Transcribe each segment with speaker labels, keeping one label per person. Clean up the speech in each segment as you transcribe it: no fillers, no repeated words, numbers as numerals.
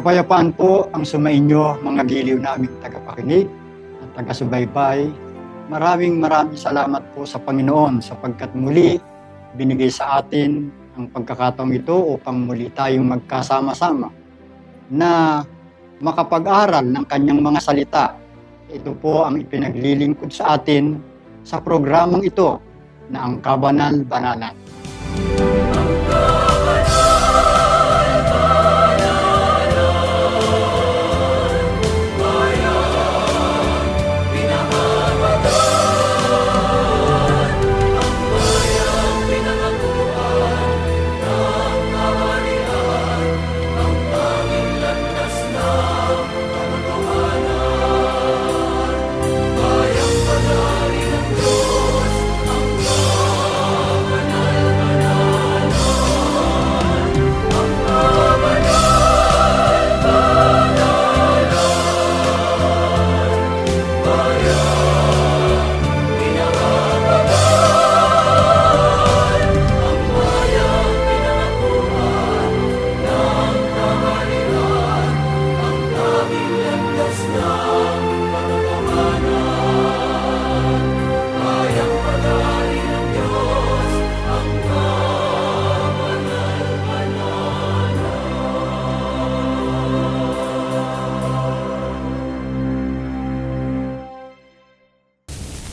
Speaker 1: Kapayapaan po ang sumainyo mga giliw naming tagapakinig at taga-subaybay. Maraming salamat po sa Panginoon sapagkat muli binigay sa atin ang pagkakataong ito upang muli tayong magkasama-sama na makapag-aral ng kanyang mga salita. Ito po ang ipinaglilingkod sa atin sa programang ito na ang Kabanal-Banalan.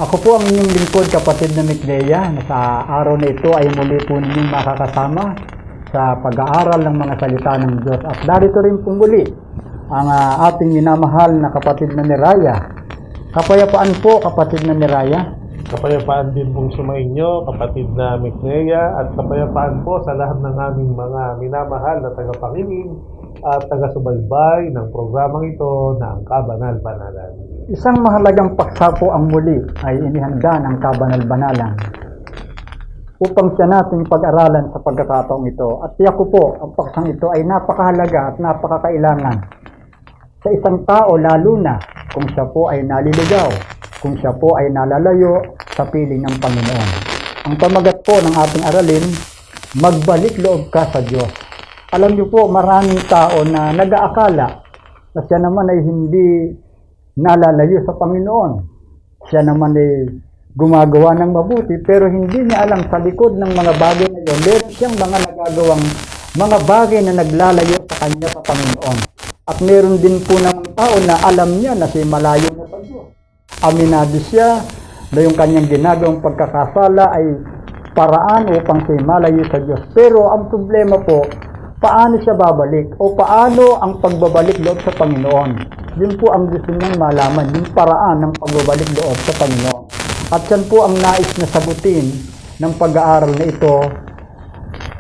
Speaker 2: Ako po ang inyong lingkod, kapatid na Miclea, na sa araw na ito ay muli po ninyong makakasama sa pag-aaral ng mga salita ng Diyos. At darito rin po muli ang ating minamahal na kapatid na Neraya. Kapayapaan po, kapatid na Neraya.
Speaker 3: Kapayapaan din pong sumainyo, kapatid na Miclea, at kapayapaan po sa lahat ng aming mga minamahal na tagapakinig at taga-subaybay ng programang ito na ang Kabanal-Banalan.
Speaker 2: Isang mahalagang paksa po ang muli ay inihanda ng Kabanal-Banalan upang siya nating pag-aralan sa pagkakataong ito. At tiyak ko po, ang paksang ito ay napakahalaga at napakakailangan sa isang tao, lalo na kung siya po ay naliligaw, kung siya po ay nalalayo sa piling ng Panginoon. Ang pamagat po ng ating aralin, magbalik loob ka sa Diyos. Alam niyo po, maraming tao na nag-aakala na siya naman ay hindi nalalayo sa Panginoon. Siya naman ay gumagawa ng mabuti, pero hindi niya alam sa likod ng mga bagay na yun, meron siyang mga nagagawang mga bagay na naglalayo sa kanya sa Panginoon. At meron din po ng tao na alam niya na siya malayo na sa Diyos. Aminado siya na yung kanyang ginagawang pagkakasala ay paraan upang siya malayo sa Diyos. Pero ang problema po, paano siya babalik o paano ang pagbabalik loob sa Panginoon? Yun po ang gusto niyang malaman, yung paraan ng pagbabalik loob sa Panginoon. At yan po ang nais na sagutin ng pag-aaral na ito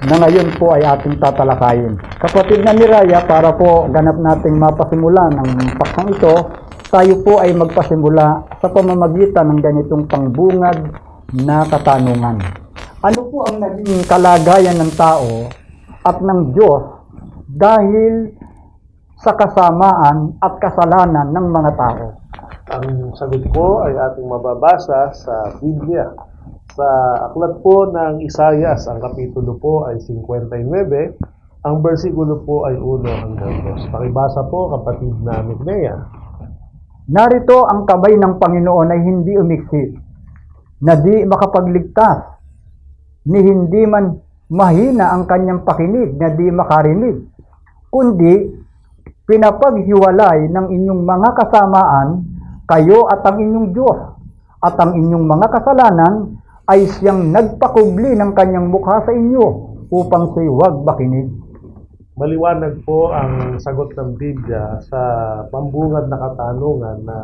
Speaker 2: na ngayon po ay ating tatalakayin. Kapatid na Neraya, para po ganap nating mapasimula ng paksang ito, tayo po ay magpasimula sa pamamagitan ng ganitong pangbungad na katanungan. Ano po ang naging kalagayan ng tao at ng Diyos dahil sa kasamaan at kasalanan ng mga tao?
Speaker 3: Ang sagot ko ay ating mababasa sa Biblia. Sa aklat po ng Isaias, ang kapitulo po ay 59, ang bersikulo po ay 1 hanggang 2. Pakibasa po, kapatid na Miclea.
Speaker 2: Narito ang kamay ng Panginoon ay hindi umiksi, na di makapagligtas, ni hindi man mahina ang kanyang pakinig na di makarinig, kundi pinapaghiwalay ng inyong mga kasamaan, kayo at ang inyong Diyos, at ang inyong mga kasalanan ay siyang nagpakubli ng kanyang mukha sa inyo upang siya'y huwag makinig.
Speaker 3: Maliwanag po ang sagot ng Biblia sa pambungad na katanungan na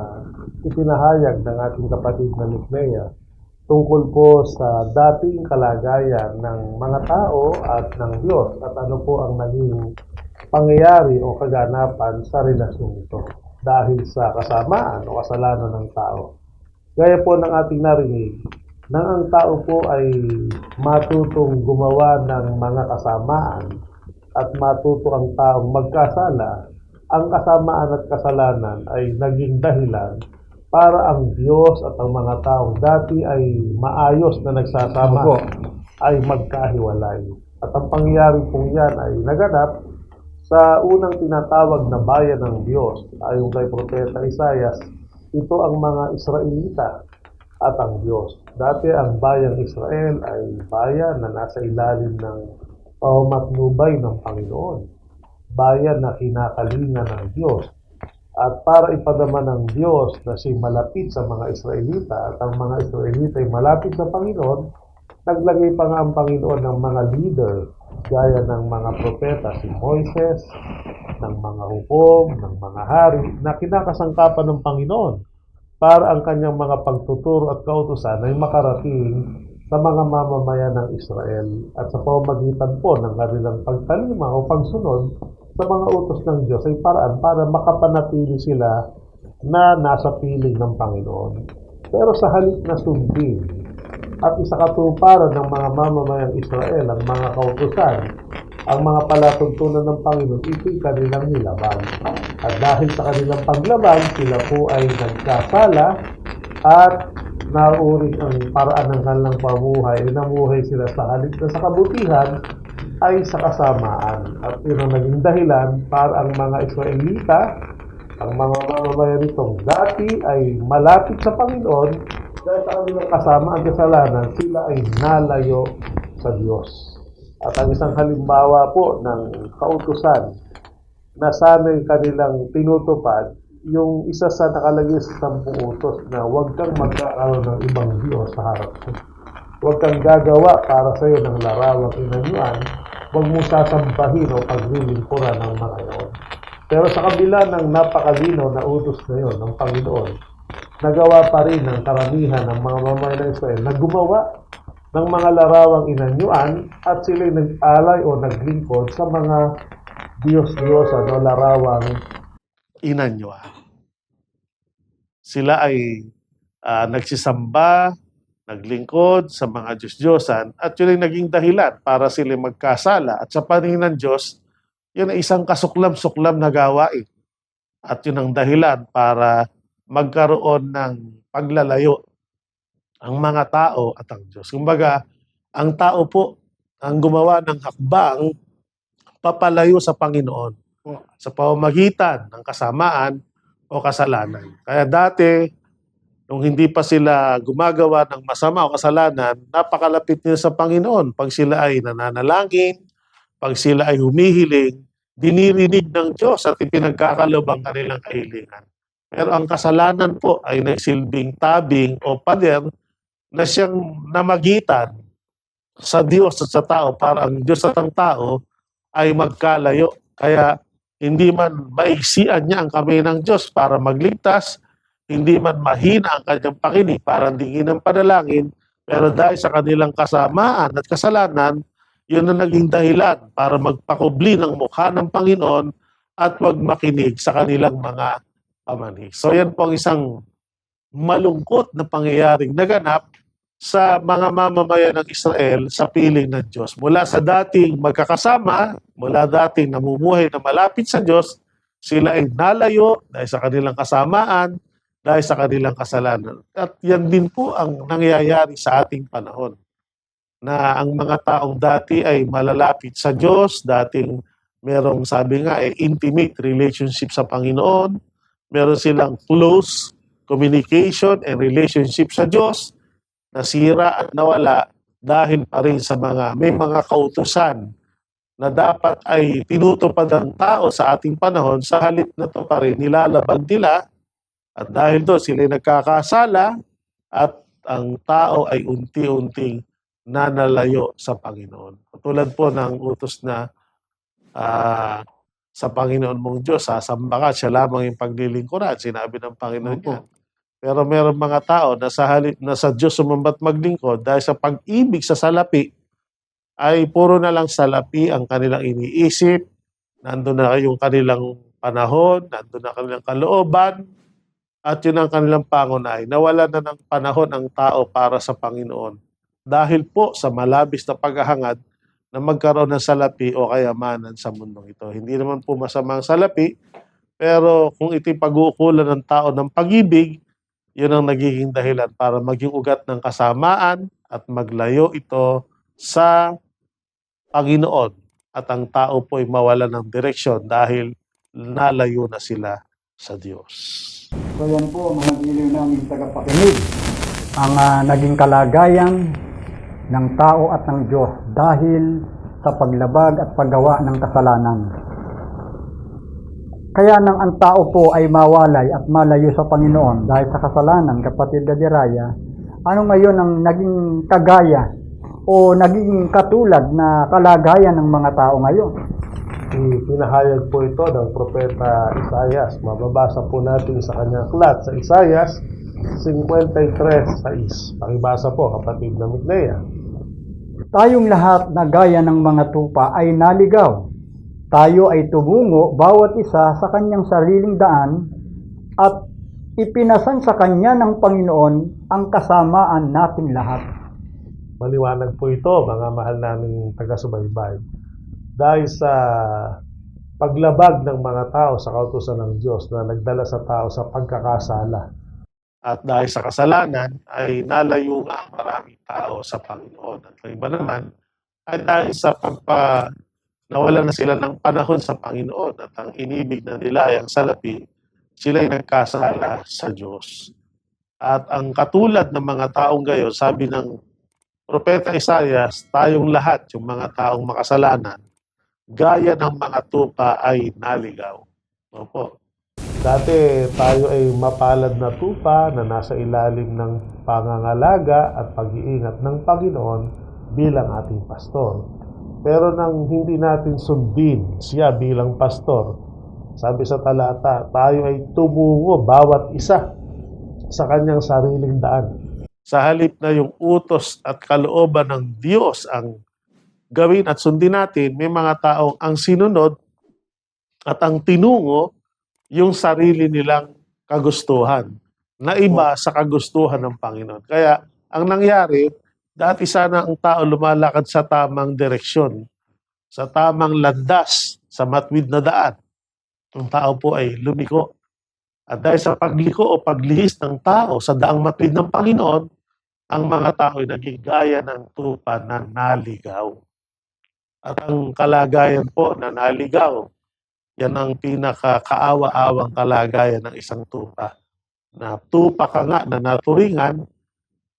Speaker 3: ipinahayag ng ating kapatid na Miclea tungkol po sa dating kalagayan ng mga tao at ng Diyos at ano po ang naging pangyayari o kaganapan sa relasyon ito dahil sa kasamaan o kasalanan ng tao. Gaya po ng ating narinig, nang ang tao po ay matutong gumawa ng mga kasamaan at matuto ang taong magkasala, ang kasamaan at kasalanan ay naging dahilan para ang Diyos at ang mga taong dati ay maayos na nagsasama ay magkahiwalay. At ang pangyayari pong yan ay naganap Sa unang tinatawag na bayan ng Diyos, ayon kay Propeta Isaias, ito ang mga Israelita at ang Diyos. Dati ang bayang Israel ay bayan na nasa ilalim ng paumatnubay ng Panginoon. Bayan na kinakalinga ng Diyos. At para ipadama ng Diyos na si malapit sa mga Israelita at ang mga Israelita ay malapit sa Panginoon, naglagay pa nga ang Panginoon ng mga leader gaya ng mga propeta, si Moises, ng mga hukom, ng mga hari, na kinakasangkapan ng Panginoon para ang kanyang mga pagtuturo at kautusan ay makarating sa mga mamamayan ng Israel at sa pamamagitan po ng kanilang pagtalima o pagsunod sa mga utos ng Diyos ay paraan para makapanatili sila na nasa piling ng Panginoon. Pero sa halip na sundin at isakatuparan ng mga mamamayang Israel ang mga kautusan, ang mga palatuntunan ng Panginoon, ito'y kanilang nilaban. At dahil sa kanilang paglaban, sila po ay nagkasala at nauring ang paraan ng kanilang pamuhay. Namuhay sila sa halip na sa kabutihan ay sa kasamaan. At yun ang naging dahilan para ang mga Israelita, ang mga mamamayan nitong dati ay malapit sa Panginoon. Dahil sa kanilang kasamaan kasalanan, sila ay nalayo sa Diyos. At ang isang halimbawa po ng kautusan na sana'y kanilang tinutupad, yung isa sa nakalagay sa 10 utos na huwag kang magkakaroon ng ibang Diyos sa harap ko. Huwag kang gagawa para sa iyo ng larawang inanyuan, huwag mo sasambahin o paglilingkuran ng mga iyon. Pero sa kabila ng napakalinaw na utos na yon ng Panginoon, nagawa pa rin ng karamihan ng mga mamayan ng Israel na gumawa ng mga larawang inanyuan at sila'y nag-alay o naglingkod sa mga Diyos-Diyosan o larawang inanyuan. Sila ay nagsisamba, naglingkod sa mga Diyos-Diyosan at yun ay naging dahilan para sila magkasala. At sa paningin ng Diyos, yun ay isang kasuklam-suklam na gawain. At yun ang dahilan para magkaroon ng paglalayo ang mga tao at ang Diyos. Kumbaga, ang tao po ang gumawa ng hakbang papalayo sa Panginoon sa pamamagitan ng kasamaan o kasalanan. Kaya dati, nung hindi pa sila gumagawa ng masama o kasalanan, napakalapit nila sa Panginoon. Pag sila ay nananalangin, pag sila ay humihiling, dinirinig ng Diyos at ipinagkakalob ang kanilang kahilingan. Pero ang kasalanan po ay nagsilbing tabing o pader na siyang namagitan sa Diyos at sa tao para ang Diyos at ang tao ay magkalayo. Kaya hindi man maiksian niya ang kamay ng Diyos para magligtas, hindi man mahina ang kanyang pakinig para dingin ang panalangin, pero dahil sa kanilang kasamaan at kasalanan, yun ang naging dahilan para magpakubli ng mukha ng Panginoon at magmakinig sa kanilang mga pamanhik. So yan po ang isang malungkot na pangyayaring naganap sa mga mamamayan ng Israel sa piling ng Diyos. Mula sa dating magkakasama, mula dating namumuhay na malapit sa Diyos, sila ay nalayo dahil sa kanilang kasamaan, dahil sa kanilang kasalanan. At yan din po ang nangyayari sa ating panahon. Na ang mga taong dati ay malalapit sa Diyos, dating merong sabi nga intimate relationship sa Panginoon, meron silang close communication and relationship sa Diyos, nasira at nawala dahil pa rin sa may mga kautusan na dapat ay tinutupad ng tao sa ating panahon, sa halip na to pa rin nilalaban nila at dahil doon sila nagkakasala at ang tao ay unti-unting nanalayo sa Panginoon. Tulad po ng utos na sa Panginoon mong Diyos, sasamba ka, siya lamang yung paglilingkuran, sinabi ng Panginoon yan. Pero meron mga tao na sa halip na sa Diyos sumamba't maglingkod dahil sa pag-ibig sa salapi, ay puro na lang salapi ang kanilang iniisip, nandun na yung kanilang panahon, nandun na kanilang kalooban, at yun ang kanilang pangunay. Nawala na ng panahon ang tao para sa Panginoon. Dahil po sa malabis na paghahangad na magkaroon ng salapi o kayamanan sa mundong ito. Hindi naman po masamang salapi, pero kung ito'y pag-uukulan ng tao ng pag-ibig, yun ang nagiging dahilan para maging ugat ng kasamaan at maglayo ito sa Panginoon at ang tao po ay mawala ng direksyon dahil nalayo na sila sa Diyos.
Speaker 2: So yan po mga giliw namin tagapakinig, ang naging kalagayan ng tao at ng Diyos dahil sa paglabag at paggawa ng kasalanan. Kaya nang ang tao po ay mawalay at malayo sa Panginoon dahil sa kasalanan, kapatid Dadiraya, ano ngayon ang naging kagaya o naging katulad na kalagayan ng mga tao ngayon?
Speaker 3: Pinahayag po ito ng Propeta Isaias. Mababasa po natin sa kanyang aklat sa Isaias 53:6. Pakibasa po, kapatid na Mignea.
Speaker 2: Tayong lahat na gaya ng mga tupa ay naligaw. Tayo ay tumungo bawat isa sa kanyang sariling daan at ipinasan sa kanya ng Panginoon ang kasamaan nating lahat.
Speaker 3: Maliwanag po ito, mga mahal naming taga-subaybay. Dahil sa paglabag ng mga tao sa kautusan ng Diyos na nagdala sa tao sa pagkakasala. At dahil sa kasalanan ay nalayo nga ang maraming tao sa Panginoon. At ang iba naman ay dahil sa nawala na sila ng panahon sa Panginoon at ang inibig na nila ay ang salapi, sila ay nagkasala sa Diyos. At ang katulad ng mga taong gayon, sabi ng Propeta Isaias, tayong lahat, yung mga taong makasalanan, gaya ng mga tupa ay naligaw. Opo. Dati tayo ay mapalad na tupa na nasa ilalim ng pangangalaga at pag-iingat ng Panginoon bilang ating pastor. Pero nang hindi natin sundin siya bilang pastor, sabi sa talata, tayo ay tumungo bawat isa sa kanyang sariling daan. Sa halip na yung utos at kalooban ng Diyos ang gawin at sundin natin, may mga taong ang sinunod at ang tinungo yung sarili nilang kagustuhan na iba sa kagustuhan ng Panginoon. Kaya ang nangyari, dati sana ang tao lumalakad sa tamang direksyon, sa tamang landas, sa matwid na daan. Ang tao po ay lumiko. At dahil sa pagliko o paglihis ng tao sa daang matwid ng Panginoon, ang mga tao ay naging gaya ng tupa na naligaw. At ang kalagayan po na naligaw, yan ang pinakakaawa-awang kalagayan ng isang tupa. Na tupa ka nga na naturingan,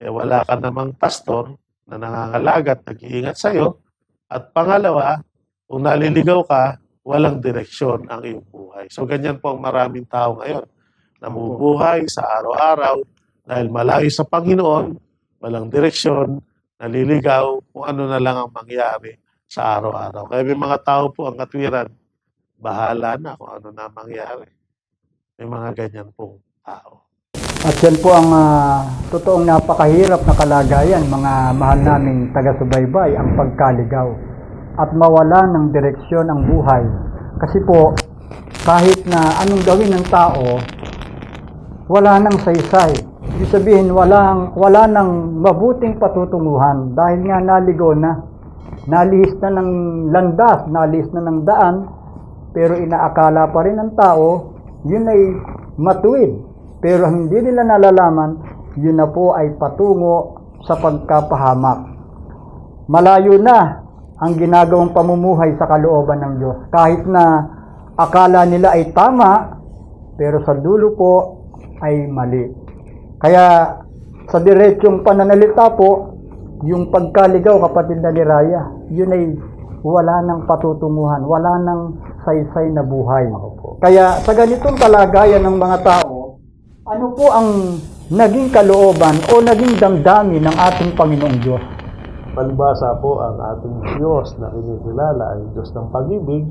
Speaker 3: wala ka namang pastor na nangangalaga at nag-iingat sa'yo. At pangalawa, kung naliligaw ka, walang direksyon ang iyong buhay. So ganyan po ang maraming tao ngayon. Namubuhay sa araw-araw dahil malayo sa Panginoon, walang direksyon, naliligaw, kung ano na lang ang mangyari sa araw-araw. Kaya may mga tao po ang katwiran, bahala na kung ano na mangyari. May mga ganyan pong tao.
Speaker 2: At yan po ang totoong napakahirap na kalagayan, mga mahal naming taga-subaybay, ang pagkaligaw at mawala ng direksyon ang buhay. Kasi po, kahit na anong gawin ng tao, wala nang saysay. Ibig sabihin, wala nang mabuting patutunguhan dahil nga naligaw na. Nalihis na ng landas, nalihis na ng daan, pero inaakala pa rin ng tao, yun ay matuwid. Pero hindi nila nalalaman, yun na po ay patungo sa pagkapahamak. Malayo na ang ginagawang pamumuhay sa kalooban ng Diyos. Kahit na akala nila ay tama, pero sa dulo po ay mali. Kaya sa diretsong pananalita po, yung pagkaligaw, kapatid na Liraya, yun ay wala nang patutunguhan, wala nang saysay na buhay. Kaya sa ganitong kalagayan ng mga tao, ano po ang naging kalooban o naging damdamin ng ating Panginoong Diyos?
Speaker 3: Palibasa po ang ating Diyos na kinikilala ay Diyos ng pag-ibig.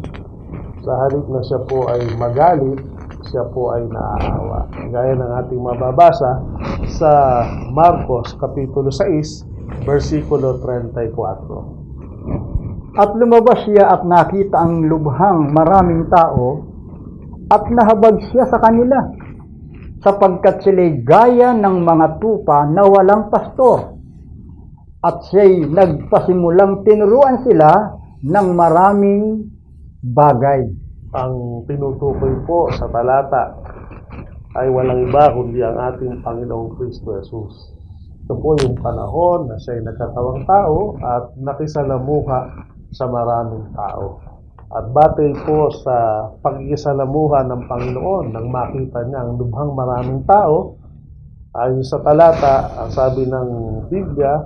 Speaker 3: Sa halip na siya po ay magalit, siya po ay naaawa. Gaya ng ating mababasa sa Marcos Kapitulo 6, versikulo 34.
Speaker 2: At lumabas siya at nakita ang lubhang maraming tao at nahabag siya sa kanila, sapagkat sila'y gaya ng mga tupa na walang pastor. At siya'y nagpasimulang tinuruan sila ng maraming bagay.
Speaker 3: Ang tinutukoy po sa talata ay walang iba kundi ang ating Panginoong Kristo Jesus. Ito po yung panahon na siya'y nagkatawang tao at nakisalamuha sa maraming tao. At batay po sa pag-iisalamuha ng Panginoon nang makita niya ang lubhang maraming tao, ayon sa talata, ang sabi ng Biblia,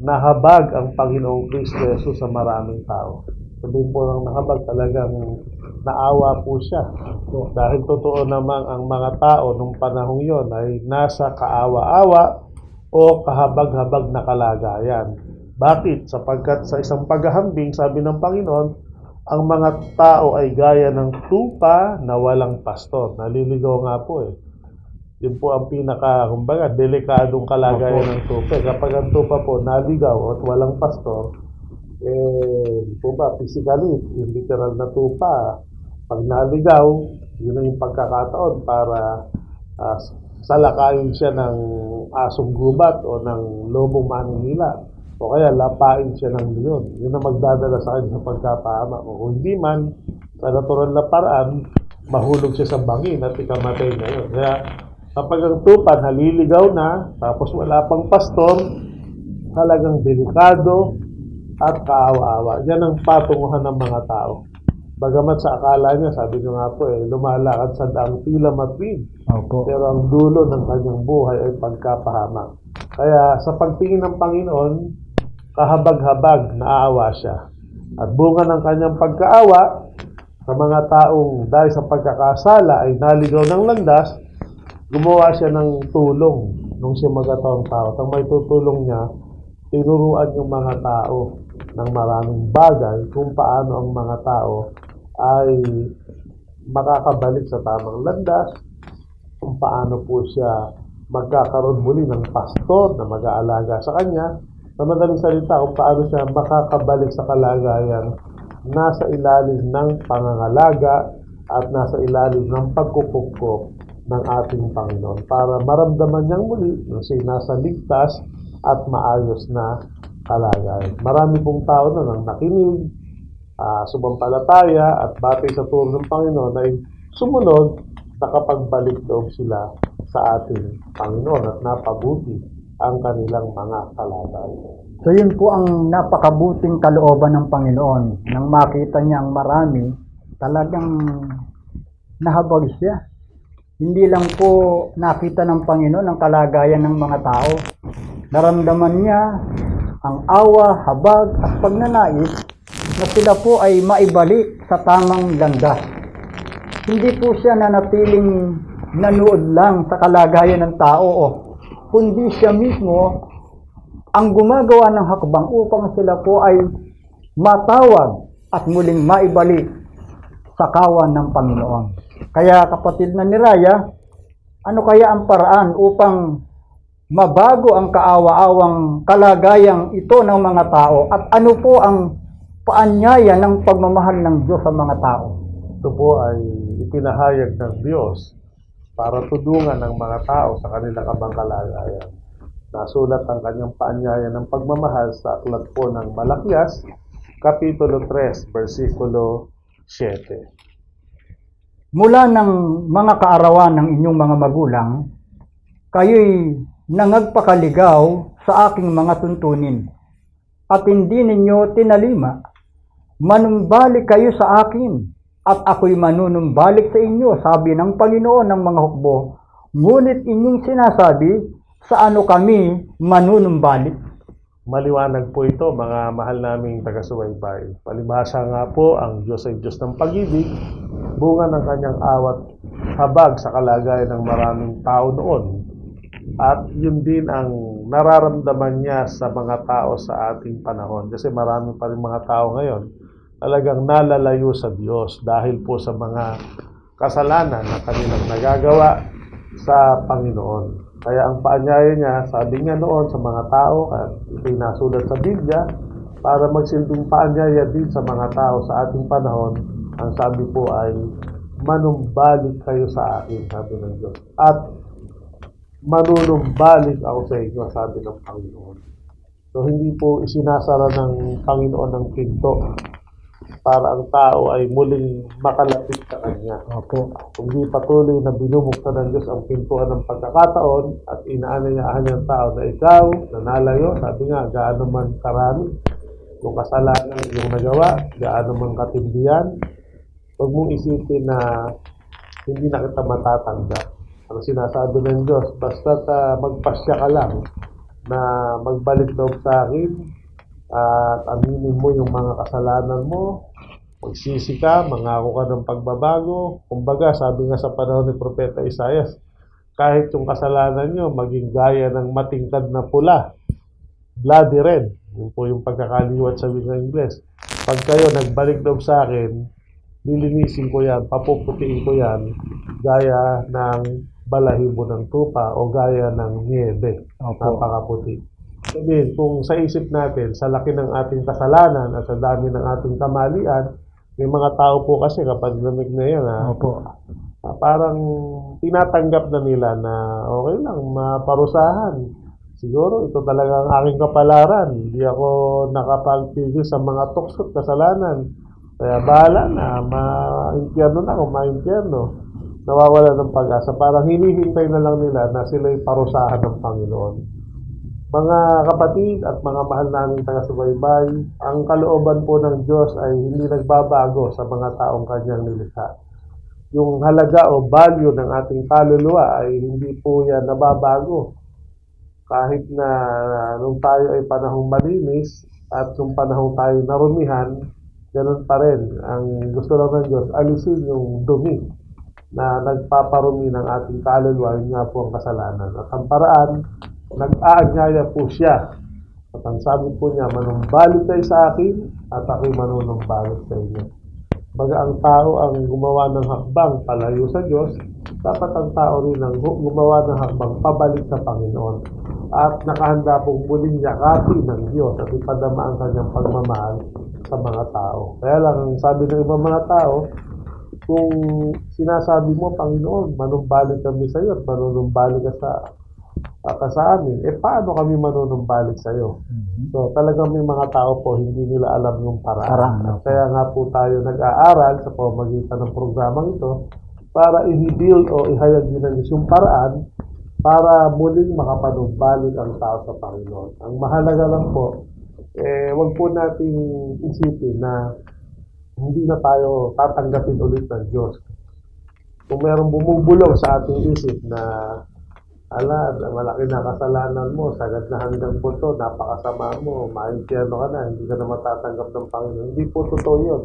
Speaker 3: nahabag ang Panginoong Kristo Jesus sa maraming tao. Sabihin po ng nahabag, talagang naawa po siya. Dahil totoo namang ang mga tao nung panahong yon ay nasa kaawa-awa o kahabag-habag na kalagayan. Bakit? Sapagkat sa isang paghahambing, sabi ng Panginoon, ang mga tao ay gaya ng tupa na walang pastor. Naliligaw nga po eh. Yun po ang kumbaga, delikadong kalagayan ng tupa. Kapag ang tupa po naligaw at walang pastor, po ba, physically, yung literal na tupa, pag naligaw, yun ang yung pagkakataon para salakayin siya ng asong gubat o ng lobong maninila. O kaya lapain siya ng leon. Yun ang magdadala sa kanya sa pagkapahama. O kung hindi man, sa natural na paraan, mahulog siya sa bangin at ikamatay na yun. Kaya kapag ang tupa naliligaw na, tapos wala pang pastor, talagang delikado at kaawa-awa. Yan ang patunguhan ng mga tao. Bagamat sa akala niya, sabi niyo nga po lumalakad sa daang tila matwid.
Speaker 2: Opo.
Speaker 3: Pero ang dulo ng kanyang buhay ay pagkapahamak. Kaya sa pagtingin ng Panginoon, kahabag-habag naaawa siya. At bunga ng kanyang pagkaawa sa mga taong dahil sa pagkakasala ay naligaw ng landas, gumawa siya ng tulong nung siya magkataong tao. At ang may tutulong niya, tinuruan yung mga tao ng maraming bagay kung paano ang mga tao ay makakabalik sa tamang landas, kung paano po siya magkakaroon muli ng pastor na mag-aalaga sa kanya. Sa madaling salita, kung paano siya makakabalik sa kalagayan nasa ilalim ng pangangalaga at nasa ilalim ng pagkukuko ng ating Panginoon para maramdaman niyang muli na siya nasa ligtas at maayos na kalagayan. Marami pong tao na nang nakinig, sumampalataya at batay sa turo ng Panginoon ay sumunod, nakapagbalik loob sila sa ating Panginoon at napabuti ang kanilang mga kalagayan.
Speaker 2: So yun po ang napakabuting kalooban ng Panginoon. Nang makita niya ang marami, talagang nahabag siya. Hindi lang po nakita ng Panginoon ang kalagayan ng mga tao. Naramdaman niya ang awa, habag at pagnanais na sila po ay maibalik sa tamang landas. Hindi po siya nanatiling nanood lang sa kalagayan ng tao, kundi siya mismo ang gumagawa ng hakbang upang sila po ay matawag at muling maibalik sa kawan ng Panginoon. Kaya kapatid na ni Raya, ano kaya ang paraan upang mabago ang kaawa-awang kalagayang ito ng mga tao at ano po ang paanyaya ng pagmamahal ng Diyos sa mga tao?
Speaker 3: Ito po ay ipinahayag ng Diyos para tudungan ng mga tao sa kanilang kabang kalagayan. Nasulat ang kanyang paanyaya ng pagmamahal sa aklat po ng Malakias, Kapitulo 3, versikulo 7.
Speaker 2: Mula ng mga kaarawan ng inyong mga magulang, kayo'y nangagpakaligaw sa aking mga tuntunin, at hindi ninyo tinalima. Manumbalik kayo sa akin, at ako'y manunumbalik sa inyo, sabi ng Panginoon ng mga hukbo. Ngunit inyong sinasabi, sa ano kami manunumbalik?
Speaker 3: Maliwanag po ito, mga mahal naming taga-subaybay. Palibhasa nga po, ang Diyos ay Diyos ng pag-ibig, bunga ng kanyang awat habag sa kalagayan ng maraming tao noon. At yun din ang nararamdaman niya sa mga tao sa ating panahon. Kasi marami pa rin mga tao ngayon talagang nalalayo sa Diyos dahil po sa mga kasalanan na kanilang nagagawa sa Panginoon. Kaya ang paanyaya niya, sabi niya noon sa mga tao, at ito'y nasulat sa Biblia, para magsilbing paanyaya din sa mga tao sa ating panahon, ang sabi po ay, manumbalik kayo sa akin, sabi ng Diyos. At manunumbalik ako sa inyo, sabi ng Panginoon. So hindi po isinasara ng Panginoon ng pinto para ang tao ay muling makalapit sa Kanya.
Speaker 2: Opo.
Speaker 3: Kundi patuloy na binubuksan ng Diyos ang pintuan ng pagkakataon at inaanyayahan ng tao na ikaw, na nalayo, sabi nga, gaano man karami, yung kasalanan yung nagawa, gaano mang katindihan, huwag mong isipin na hindi na kita matatanggap. Ang sinasabi ng Diyos, basta magpasya ka lang na magbalik loob sa akin at aminin mo yung mga kasalanan mo, magsisi ka, mangako ka ng pagbabago. Kumbaga, sabi nga sa panahon ni Propeta Isaias, kahit yung kasalanan nyo maging gaya ng matingkad na pula, bloody red, yun po yung pagkakaliwat sa wikang Ingles. Pag kayo nagbalik loob sa akin, nilinisin ko yan, papuputiin ko yan, gaya ng balahibo ng tupa o gaya ng niebe. Napakaputi. Sabihin, kung sa isip natin, sa laki ng ating kasalanan at sa dami ng ating kamalian, may mga tao po kasi kapag namig na yan, parang tinatanggap na nila na okay lang, maparusahan. Siguro ito talaga ang aking kapalaran. Hindi ako nakapagpigil sa mga tukso at kasalanan. Kaya bahala na, ma-impyerno na kung ma-impyerno. Nawawala ng pag-asa. Parang hinihintay na lang nila na sila'y parusahan ng Panginoon. Mga kapatid at mga mahal naming taga-subaybay, ang kalooban po ng Diyos ay hindi nagbabago sa mga taong kanyang nilikha. Yung halaga o value ng ating kaluluwa ay hindi po yan nababago. Kahit na nung tayo ay panahong malinis at nung panahong tayo narumihan, ganun pa rin. Ang gusto lang ng Diyos, alisin yung dumi na nagpaparumi ng ating kaluluwa, yun nga po ang kasalanan. At ang paraan, nag-aanyaya po siya. At ang sabi po niya, manumbalik kayo sa akin at ako'y manunumbalik sa inyo. Baga ang tao ang gumawa ng hakbang palayo sa Diyos, dapat ang tao rin ang gumawa ng hakbang pabalik sa Panginoon. At nakahanda pong muling yakapin ng Diyos at ipadama ang kanyang pagmamahal sa mga tao. Kaya lang, ang sabi ng ibang mga tao, kung sinasabi mo, Panginoon, manumbalik kami sa iyo at manunumbalik ka sa amin, paano kami manunumbalik sa iyo? So, talagang may mga tao po, hindi nila alam yung paraan. Kaya nga po tayo nag-aaral sa pamamagitan ng programang ito para i-build o ihayag din ng yung paraan para muling makapanumbalik ang tao sa Panginoon. Ang mahalaga lang po, wag po nating isipin na hindi na tayo tatanggapin ulit ng Diyos. Kung merong bumubulong sa ating isip na malaki na kasalanan mo, sagad na hanggang buto, napakasama mo, ma-impyerno ka na, hindi ka na matatanggap ng Panginoon. Hindi po totoo yun.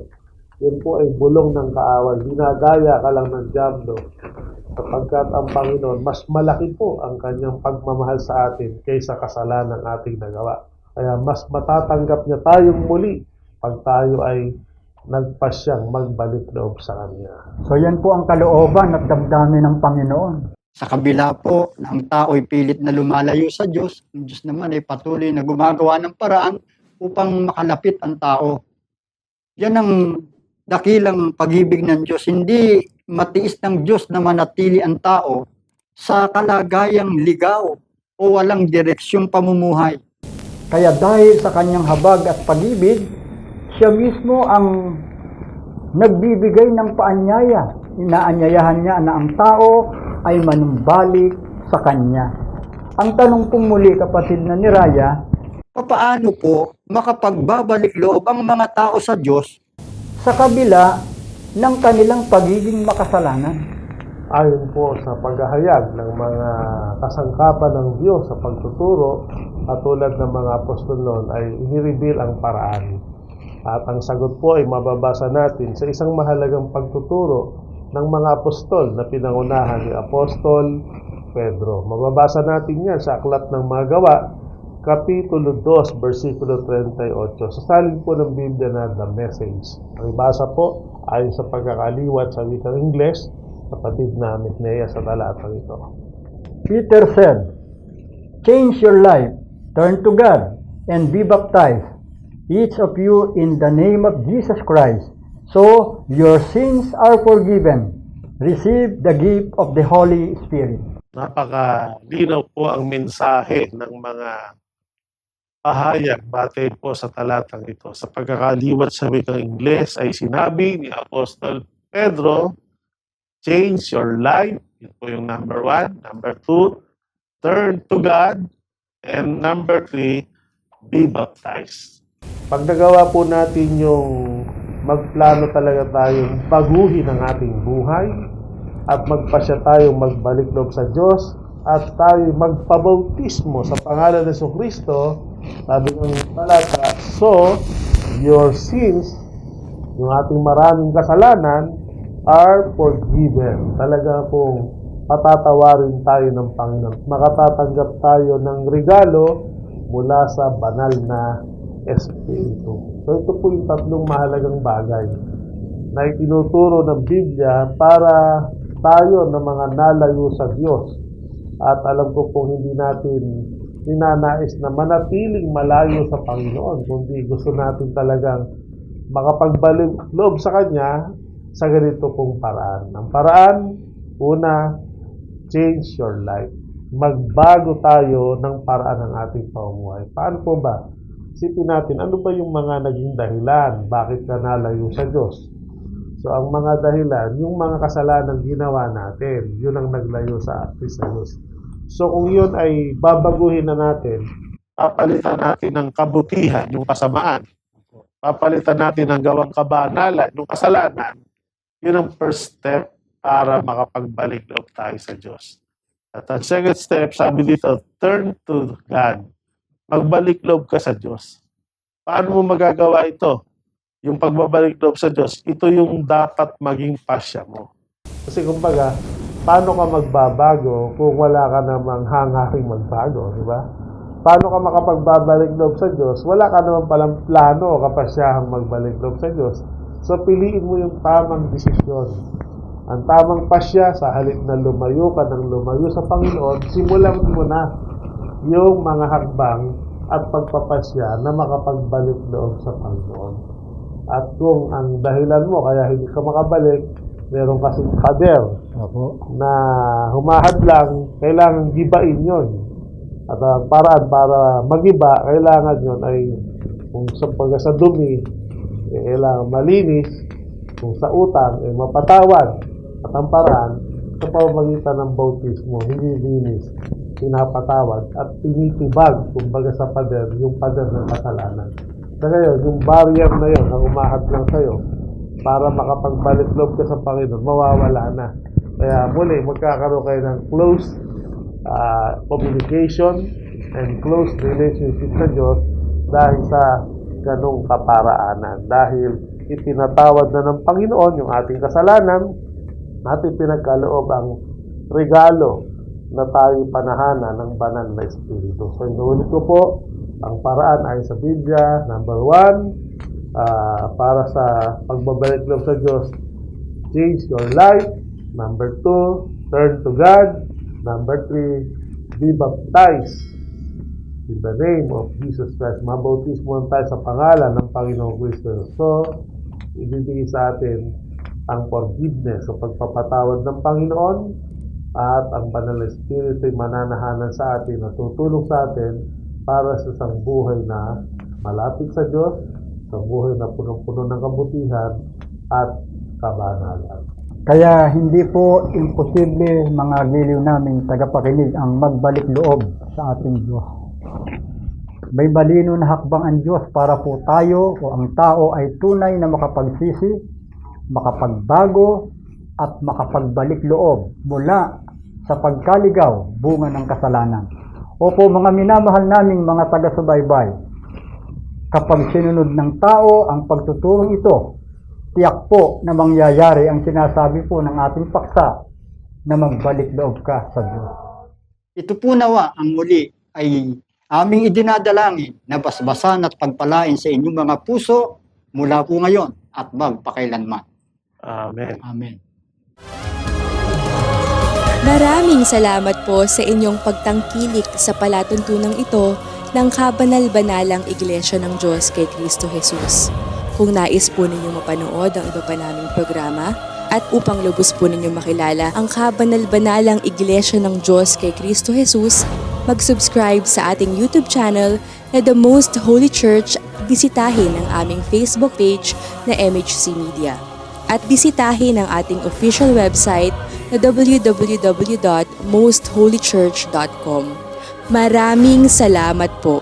Speaker 3: Yun po ay bulong ng kaaway. Dinadaya ka lang ng diablo. Sapagkat ang Panginoon, mas malaki po ang kanyang pagmamahal sa atin kaysa kasalanan ating nagawa. Kaya mas matatanggap niya tayong muli pag tayo ay nagpasyang magbalik loob sa Kanya.
Speaker 2: So yan po ang kalooban at damdamin ng Panginoon.
Speaker 1: Sa kabila po na ang tao ay pilit na lumalayo sa Diyos, ang Diyos naman ay patuloy na gumagawa ng paraan upang makalapit ang tao. Yan ang dakilang pag-ibig ng Diyos. Hindi matiis ng Diyos na manatili ang tao sa kalagayang ligaw o walang direksyong pamumuhay.
Speaker 2: Kaya dahil sa kanyang habag at pag-ibig, siya mismo ang nagbibigay ng paanyaya. Inaanyayahan niya na ang tao ay manumbalik sa kanya. Ang tanong pong muli, kapatid na ni Raya,
Speaker 1: Paano po makapagbabalik loob ang mga tao sa Diyos
Speaker 2: sa kabila ng kanilang pagiging makasalanan?
Speaker 3: Ayon po sa paghahayag ng mga kasangkapan ng Diyos sa pagtuturo, at tulad ng mga apostol noon ay inireveal ang paraan. At ang sagot po ay mababasa natin sa isang mahalagang pagtuturo ng mga apostol na pinangunahan ni Apostol Pedro. Mababasa natin yan sa Aklat ng Mga Gawa, Kapitulo 2, versikulo 38. Sasalin po ng Biblia na The Message. Ang ibasa po ayon sa pagkakaliwat sa wikang Ingles, kapatid na Mitnea sa talatang ito.
Speaker 2: Peter said, "Change your life, turn to God, and be baptized, each of you in the name of Jesus Christ, so your sins are forgiven. Receive the gift of the Holy Spirit."
Speaker 3: Napaka-linaw po ang mensahe ng mga pahayag batay po sa talatang ito. Sa pagkakaliwat sa wikang Ingles ay sinabi ni Apostol Pedro, change your life. Yun po yung number 1. Number 2, turn to God. And number 3, be baptized. Pag nagawa po natin yung magplano talaga tayong baguhin ang ating buhay at magpasya tayong magbalik loob sa Diyos at tayo magpabautismo sa pangalan ng Jesucristo, sabi ng talata, so your sins, yung ating maraming kasalanan, are forgiven. Talaga pong patatawarin tayo ng Panginoon. Makatatanggap tayo ng regalo mula sa banal na Espiritu. So ito po yung tatlong mahalagang bagay na itinuturo ng Biblia para tayo na mga nalayo sa Diyos. At alam ko pong hindi natin ninanais na manatiling malayo sa Panginoon, kundi gusto natin talagang makapagbalik loob sa Kanya sa ganito pong paraan. Ang paraan, una, change your life. Magbago tayo ng paraan ng ating pamumuhay. Paano po ba? Isipin natin, ano ba yung mga naging dahilan? Bakit ka nalayo sa Diyos? So, ang mga dahilan, yung mga kasalanan ginawa natin, yun ang naglayo sa atin sa Diyos. So, kung yun ay babaguhin na natin, papalitan natin ng kabutihan, yung kasamaan. Papalitan natin ng gawang kabanalan, yung kasalanan. Yun ang first step para makapagbalik loob tayo sa Diyos. At ang second step, sabi dito, turn to God. Magbalik loob ka sa Diyos. Paano mo magagawa ito? Yung pagbabalik loob sa Diyos, ito yung dapat maging pasya mo. Kasi kumbaga, paano ka magbabago kung wala ka namang hangaring magbago, di ba? Paano ka makapagbabalik loob sa Diyos? Wala ka naman palang plano o kapasyahang magbalik loob sa Diyos. So, piliin mo yung tamang desisyon. Ang tamang pasya, sa halip na lumayo ka ng lumayo sa Panginoon, simulan mo na yung mga hakbang at pagpapasya na makapagbalik loob sa Panginoon. At kung ang dahilan mo kaya hindi ka makabalik, meron kasing pader na humahadlang, kailangan gibain yon. At ang paraan para magiba, kailangan yon ay kung sa dumi, kailangan malinis, kung sa utang, mapatawad. At ang paraan, sa pamamagitan ng bautismo, hindi linis, pinapatawad at tinitibag, kumbaga sa pader, yung pader ng kasalanan. Sa ngayon, yung barrier na yun na umahadlang sa'yo para makapagbalik loob ka sa Panginoon, mawawala na. Kaya muli, magkakaroon kayo ng close communication and close relationship sa Diyos dahil sa ganong kaparaanan. Dahil itinatawad na ng Panginoon yung ating kasalanan, natin pinagkaloob ang regalo na tayo panahana ng banal na Espiritu. So, inuulit ko po, ang paraan ay sa Biblia, number 1, para sa pagbabalik loob sa Diyos, change your life. Number 2, turn to God. Number 3, be baptized in the name of Jesus Christ. Mabautismo tayo sa pangalan ng Panginoong Kristo. So, ibibigay sa atin ang forgiveness o pagpapatawad ng Panginoon at ang banal na Espiritu ay mananahanan sa atin at tutulong sa atin para sa isang buhay na malapit sa Diyos, sa buhay na punong-puno ng kabutihan at kabanalan.
Speaker 2: Kaya hindi po imposible, mga giliw naming tagapakinig, ang magbalik loob sa ating Diyos. May malino na hakbang ang Diyos para po tayo o ang tao ay tunay na makapagsisi, makapagbago at makapagbalik loob mula sa pagkaligaw, bunga ng kasalanan. Opo, mga minamahal naming mga taga-subaybay, kapag sinunod ng tao ang pagtuturong ito, tiyak po na mangyayari ang sinasabi po ng ating paksa na magbalik loob ka sa Diyos.
Speaker 1: Ito po nawa ang muli ay aming idinadalangin na basbasan at pagpalain sa inyong mga puso mula po ngayon at magpakailanman.
Speaker 3: Amen.
Speaker 1: Amen.
Speaker 4: Maraming salamat po sa inyong pagtangkilik sa palatuntunang ito ng Kabanal-Banalang Iglesia ng Diyos kay Kristo Jesus. Kung nais po ninyong mapanood ang iba pa naming programa at upang lubos po ninyong makilala ang Kabanal-Banalang Iglesia ng Diyos kay Kristo Jesus, mag-subscribe sa ating YouTube channel na The Most Holy Church, bisitahin ang aming Facebook page na MHC Media. At bisitahin ang ating official website na www.mostholychurch.com. Maraming salamat po.